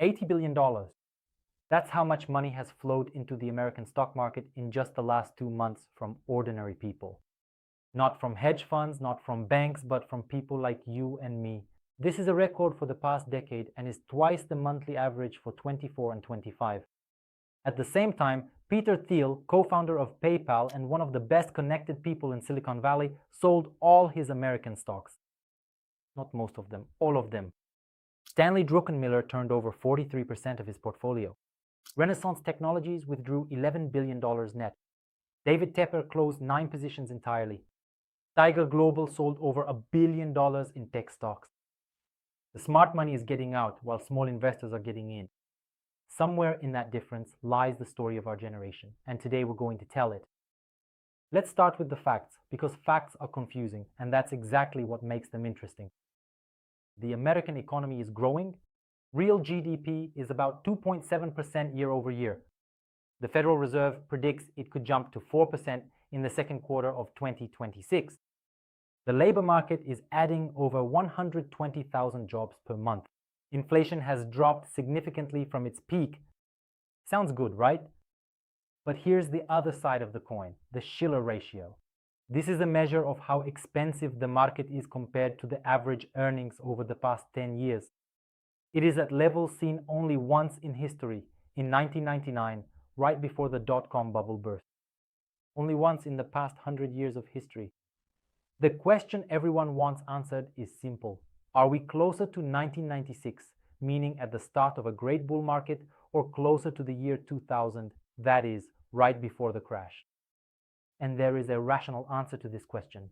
$80 billion. That's how much money has flowed into the American stock market in just the last 2 months from ordinary people. Not from hedge funds, not from banks, but from people like you and me. This is a record for the past decade and is twice the monthly average for 24 and 25. At the same time, Peter Thiel, co-founder of PayPal and one of the best connected people in Silicon Valley, sold all his American stocks. Not most of them, all of them. Stanley Druckenmiller turned over 43% of his portfolio. Renaissance Technologies withdrew $11 billion net. David Tepper closed 9 positions entirely. Tiger Global sold over $1 billion in tech stocks. The smart money is getting out while small investors are getting in. Somewhere in that difference lies the story of our generation, and today we're going to tell it. Let's start with the facts, because facts are confusing, and that's exactly what makes them interesting. The American economy is growing. Real GDP is about 2.7% year over year. The Federal Reserve predicts it could jump to 4% in the second quarter of 2026. The labor market is adding over 120,000 jobs per month. Inflation has dropped significantly from its peak. Sounds good, right? But here's the other side of the coin, the Shiller ratio. This is a measure of how expensive the market is compared to the average earnings over the past 10 years. It is at levels seen only once in history, in 1999, right before the dot-com bubble burst. Only once in the past 100 years of history. The question everyone wants answered is simple. Are we closer to 1996, meaning at the start of a great bull market, or closer to the year 2000, that is, right before the crash? And there is a rational answer to this question.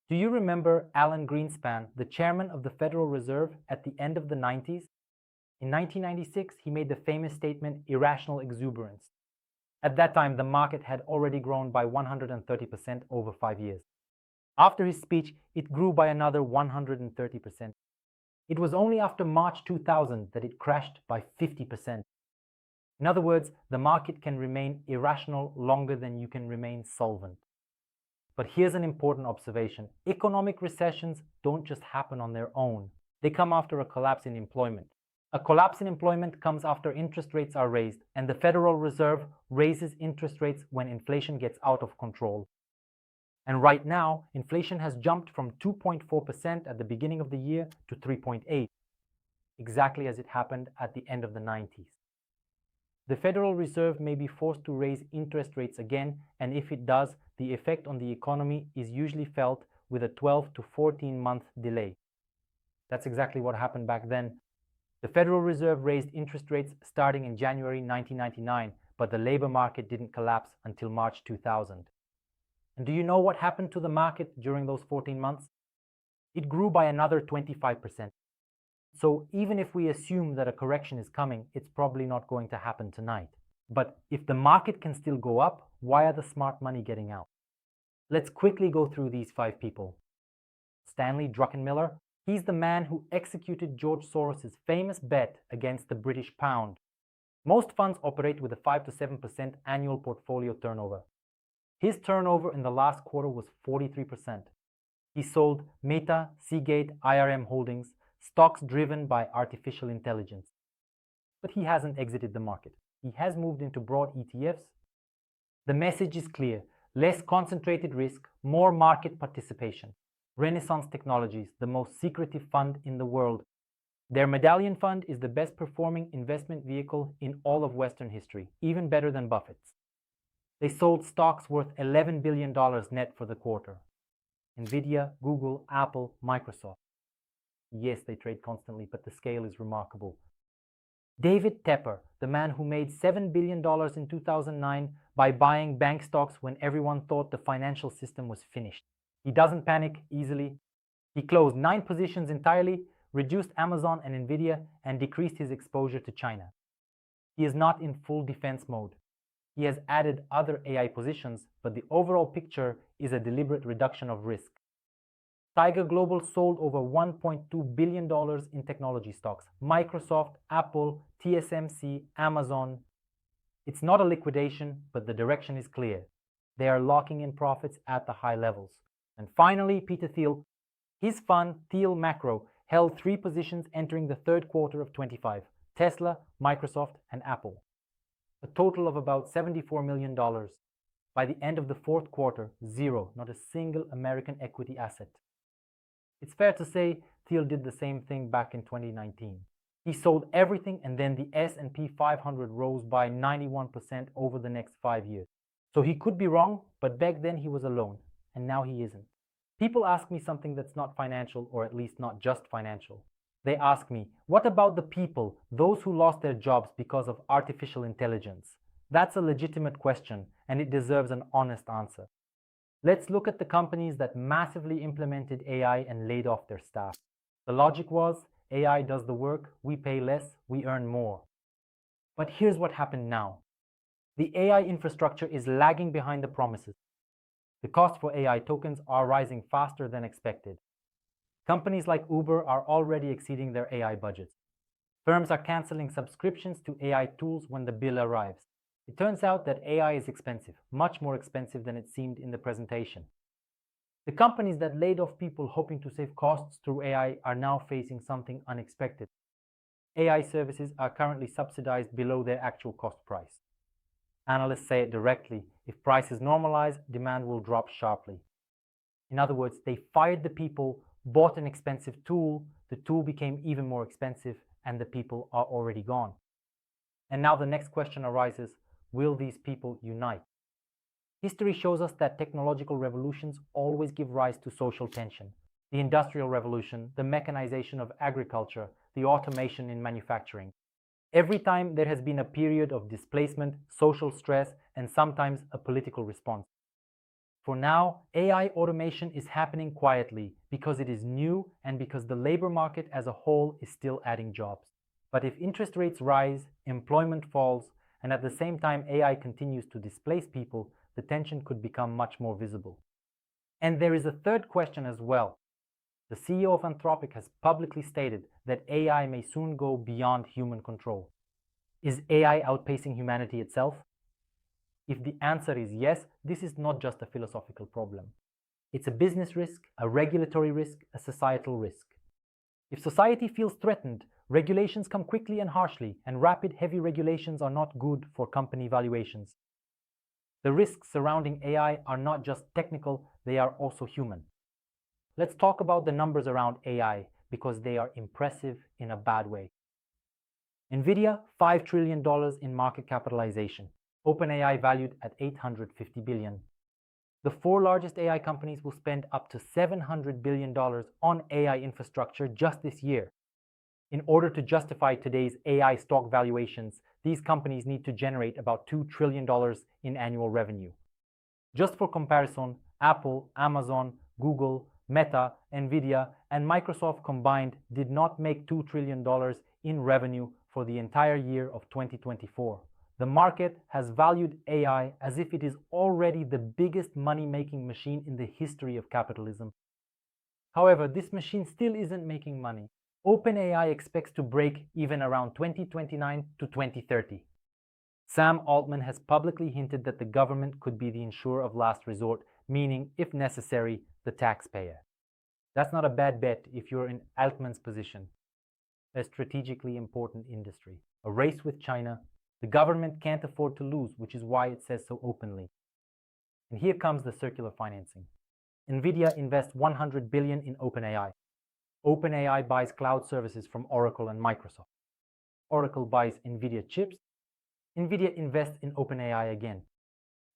Do you remember Alan Greenspan, the chairman of the Federal Reserve at the end of the 90s? In 1996, he made the famous statement, irrational exuberance. At that time, the market had already grown by 130% over 5 years. After his speech, it grew by another 130%. It was only after March 2000 that it crashed by 50%. In other words, the market can remain irrational longer than you can remain solvent. But here's an important observation. Economic recessions don't just happen on their own. They come after a collapse in employment. A collapse in employment comes after interest rates are raised, and the Federal Reserve raises interest rates when inflation gets out of control. And right now, inflation has jumped from 2.4% at the beginning of the year to 3.8%, exactly as it happened at the end of the 90s. The Federal Reserve may be forced to raise interest rates again, and if it does, the effect on the economy is usually felt with a 12 to 14-month delay. That's exactly what happened back then. The Federal Reserve raised interest rates starting in January 1999, but the labor market didn't collapse until March 2000. And do you know what happened to the market during those 14 months? It grew by another 25%. So even if we assume that a correction is coming, it's probably not going to happen tonight. But if the market can still go up, why are the smart money getting out? Let's quickly go through these 5 people. Stanley Druckenmiller, he's the man who executed George Soros' famous bet against the British pound. Most funds operate with a 5 to 7% annual portfolio turnover. His turnover in the last quarter was 43%. He sold Meta, Seagate, IRM Holdings, stocks driven by artificial intelligence. But he hasn't exited the market. He has moved into broad ETFs. The message is clear. Less concentrated risk, more market participation. Renaissance Technologies, the most secretive fund in the world. Their Medallion Fund is the best performing investment vehicle in all of Western history, even better than Buffett's. They sold stocks worth $11 billion net for the quarter. Nvidia, Google, Apple, Microsoft. Yes, they trade constantly, but the scale is remarkable. David Tepper, the man who made $7 billion in 2009 by buying bank stocks when everyone thought the financial system was finished. He doesn't panic easily. He closed 9 positions entirely, reduced Amazon and Nvidia, and decreased his exposure to China. He is not in full defense mode. He has added other AI positions, but the overall picture is a deliberate reduction of risk. Tiger Global sold over $1.2 billion in technology stocks. Microsoft, Apple, TSMC, Amazon. It's not a liquidation, but the direction is clear. They are locking in profits at the high levels. And finally, Peter Thiel. His fund, Thiel Macro, held 3 positions entering the third quarter of 25. Tesla, Microsoft, and Apple. A total of about $74 million. By the end of the fourth quarter, zero, not a single American equity asset. It's fair to say Thiel did the same thing back in 2019. He sold everything and then the S&P 500 rose by 91% over the next 5 years. So he could be wrong, but back then he was alone, and now he isn't. People ask me something that's not financial, or at least not just financial. They ask me, what about the people, those who lost their jobs because of artificial intelligence? That's a legitimate question, and it deserves an honest answer. Let's look at the companies that massively implemented AI and laid off their staff. The logic was, AI does the work, we pay less, we earn more. But here's what happened now. The AI infrastructure is lagging behind the promises. The cost for AI tokens are rising faster than expected. Companies like Uber are already exceeding their AI budgets. Firms are canceling subscriptions to AI tools when the bill arrives. It turns out that AI is expensive, much more expensive than it seemed in the presentation. The companies that laid off people hoping to save costs through AI are now facing something unexpected. AI services are currently subsidized below their actual cost price. Analysts say it directly, if prices normalize, demand will drop sharply. In other words, they fired the people, bought an expensive tool, the tool became even more expensive, and the people are already gone. And now the next question arises, will these people unite? History shows us that technological revolutions always give rise to social tension. The Industrial Revolution, the mechanization of agriculture, the automation in manufacturing. Every time there has been a period of displacement, social stress, and sometimes a political response. For now, AI automation is happening quietly because it is new and because the labor market as a whole is still adding jobs. But if interest rates rise, employment falls, and at the same time AI continues to displace people, the tension could become much more visible. And there is a third question as well. The CEO of Anthropic has publicly stated that AI may soon go beyond human control. Is AI outpacing humanity itself? If the answer is yes, this is not just a philosophical problem. It's a business risk, a regulatory risk, a societal risk. If society feels threatened, regulations come quickly and harshly, and rapid, heavy regulations are not good for company valuations. The risks surrounding AI are not just technical, they are also human. Let's talk about the numbers around AI, because they are impressive in a bad way. Nvidia, $5 trillion in market capitalization. OpenAI valued at $850 billion. The 4 largest AI companies will spend up to $700 billion on AI infrastructure just this year. In order to justify today's AI stock valuations, these companies need to generate about $2 trillion in annual revenue. Just for comparison, Apple, Amazon, Google, Meta, Nvidia, and Microsoft combined did not make $2 trillion in revenue for the entire year of 2024. The market has valued AI as if it is already the biggest money-making machine in the history of capitalism. However, this machine still isn't making money. OpenAI expects to break even around 2029 to 2030. Sam Altman has publicly hinted that the government could be the insurer of last resort, meaning, if necessary, the taxpayer. That's not a bad bet if you're in Altman's position. A strategically important industry, a race with China, the government can't afford to lose, which is why it says so openly. And here comes the circular financing. Nvidia invests $100 billion in OpenAI. OpenAI buys cloud services from Oracle and Microsoft. Oracle buys Nvidia chips. Nvidia invests in OpenAI again.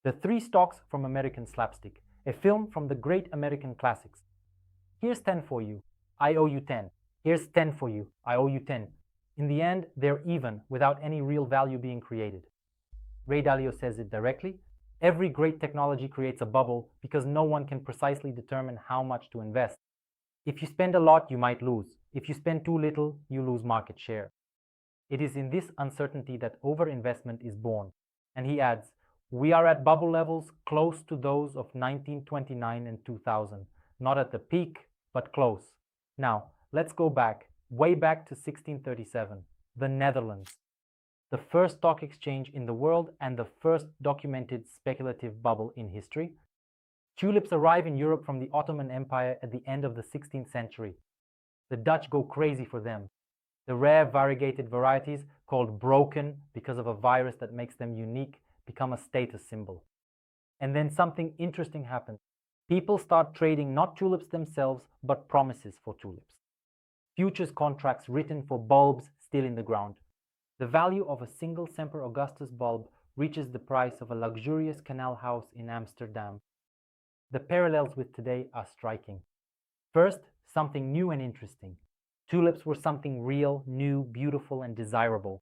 The 3 stocks from American Slapstick, a film from the great American classics. Here's 10 for you, I owe you 10. Here's 10 for you, I owe you 10. In the end, they're even without any real value being created. Ray Dalio says it directly. Every great technology creates a bubble because no one can precisely determine how much to invest. If you spend a lot, you might lose. If you spend too little, you lose market share. It is in this uncertainty that overinvestment is born. And he adds, we are at bubble levels close to those of 1929 and 2000. Not at the peak, but close. Now, let's go back, way back to 1637, the Netherlands. The first stock exchange in the world and the first documented speculative bubble in history. Tulips arrive in Europe from the Ottoman Empire at the end of the 16th century. The Dutch go crazy for them. The rare variegated varieties, called broken because of a virus that makes them unique, become a status symbol. And then something interesting happens. People start trading not tulips themselves, but promises for tulips. Futures contracts written for bulbs still in the ground. The value of a single Semper Augustus bulb reaches the price of a luxurious canal house in Amsterdam. The parallels with today are striking. First, something new and interesting. Tulips were something real, new, beautiful, and desirable.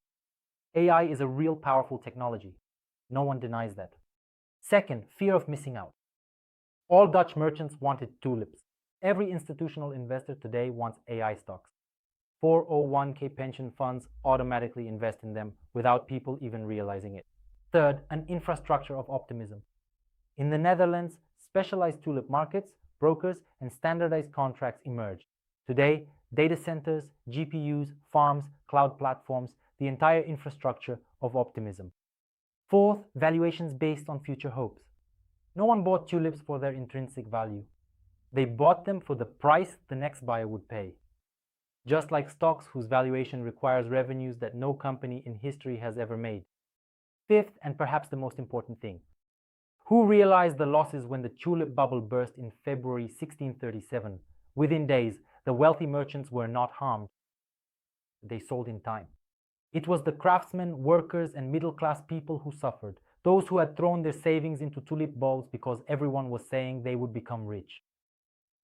AI is a real powerful technology. No one denies that. Second, fear of missing out. All Dutch merchants wanted tulips. Every institutional investor today wants AI stocks. 401k pension funds automatically invest in them without people even realizing it. Third, an infrastructure of optimism. In the Netherlands, specialized tulip markets, brokers, and standardized contracts emerged. Today, data centers, GPUs, farms, cloud platforms, the entire infrastructure of optimism. Fourth, valuations based on future hopes. No one bought tulips for their intrinsic value. They bought them for the price the next buyer would pay. Just like stocks whose valuation requires revenues that no company in history has ever made. Fifth, and perhaps the most important thing, who realized the losses when the tulip bubble burst in February 1637? Within days, the wealthy merchants were not harmed. They sold in time. It was the craftsmen, workers, and middle-class people who suffered, those who had thrown their savings into tulip bulbs because everyone was saying they would become rich.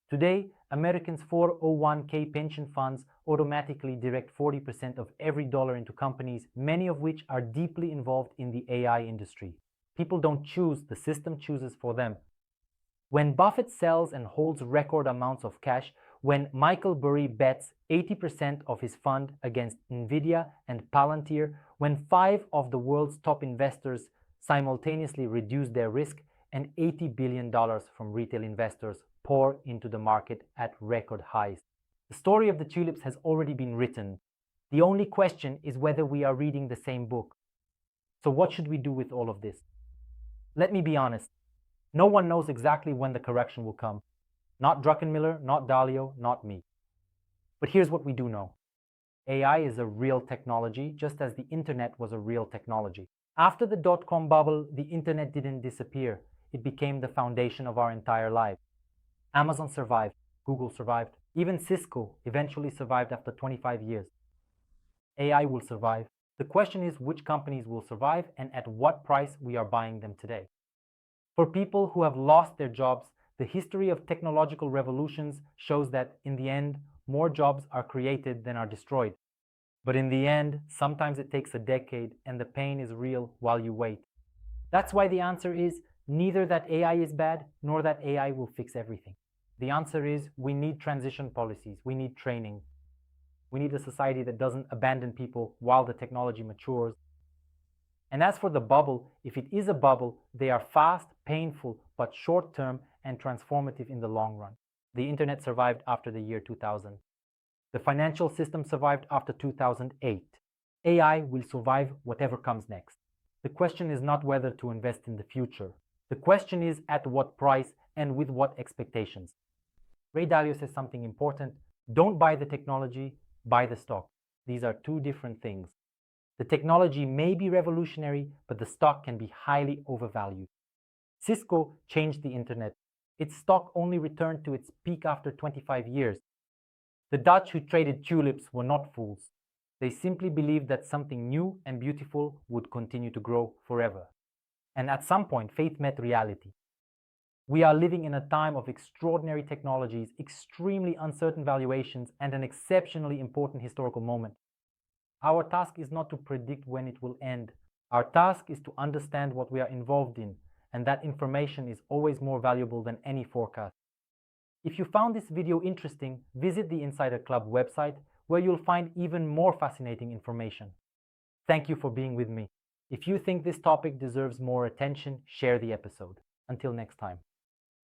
Today, Americans' 401k pension funds automatically direct 40% of every dollar into companies, many of which are deeply involved in the AI industry. People don't choose, the system chooses for them. When Buffett sells and holds record amounts of cash, when Michael Burry bets 80% of his fund against Nvidia and Palantir, when 5 of the world's top investors simultaneously reduce their risk, and $80 billion from retail investors pour into the market at record highs. The story of the tulips has already been written. The only question is whether we are reading the same book. So what should we do with all of this? Let me be honest. No one knows exactly when the correction will come. Not Druckenmiller, not Dalio, not me. But here's what we do know. AI is a real technology, just as the internet was a real technology. After the dot-com bubble, the internet didn't disappear. It became the foundation of our entire lives. Amazon survived, Google survived, even Cisco eventually survived after 25 years. AI will survive. The question is which companies will survive and at what price we are buying them today. For people who have lost their jobs, the history of technological revolutions shows that in the end, more jobs are created than are destroyed. But in the end, sometimes it takes a decade and the pain is real while you wait. That's why the answer is neither that AI is bad nor that AI will fix everything. The answer is we need transition policies, we need training. We need a society that doesn't abandon people while the technology matures. And as for the bubble, if it is a bubble, they are fast, painful, but short-term and transformative in the long run. The internet survived after the year 2000. The financial system survived after 2008. AI will survive whatever comes next. The question is not whether to invest in the future. The question is at what price and with what expectations. Ray Dalio says something important. Don't buy the technology, buy the stock. These are two different things. The technology may be revolutionary, but the stock can be highly overvalued. Cisco changed the internet. Its stock only returned to its peak after 25 years. The Dutch who traded tulips were not fools. They simply believed that something new and beautiful would continue to grow forever. And at some point, faith met reality. We are living in a time of extraordinary technologies, extremely uncertain valuations, and an exceptionally important historical moment. Our task is not to predict when it will end. Our task is to understand what we are involved in, and that information is always more valuable than any forecast. If you found this video interesting, visit the Insider Club website, where you'll find even more fascinating information. Thank you for being with me. If you think this topic deserves more attention, share the episode. Until next time.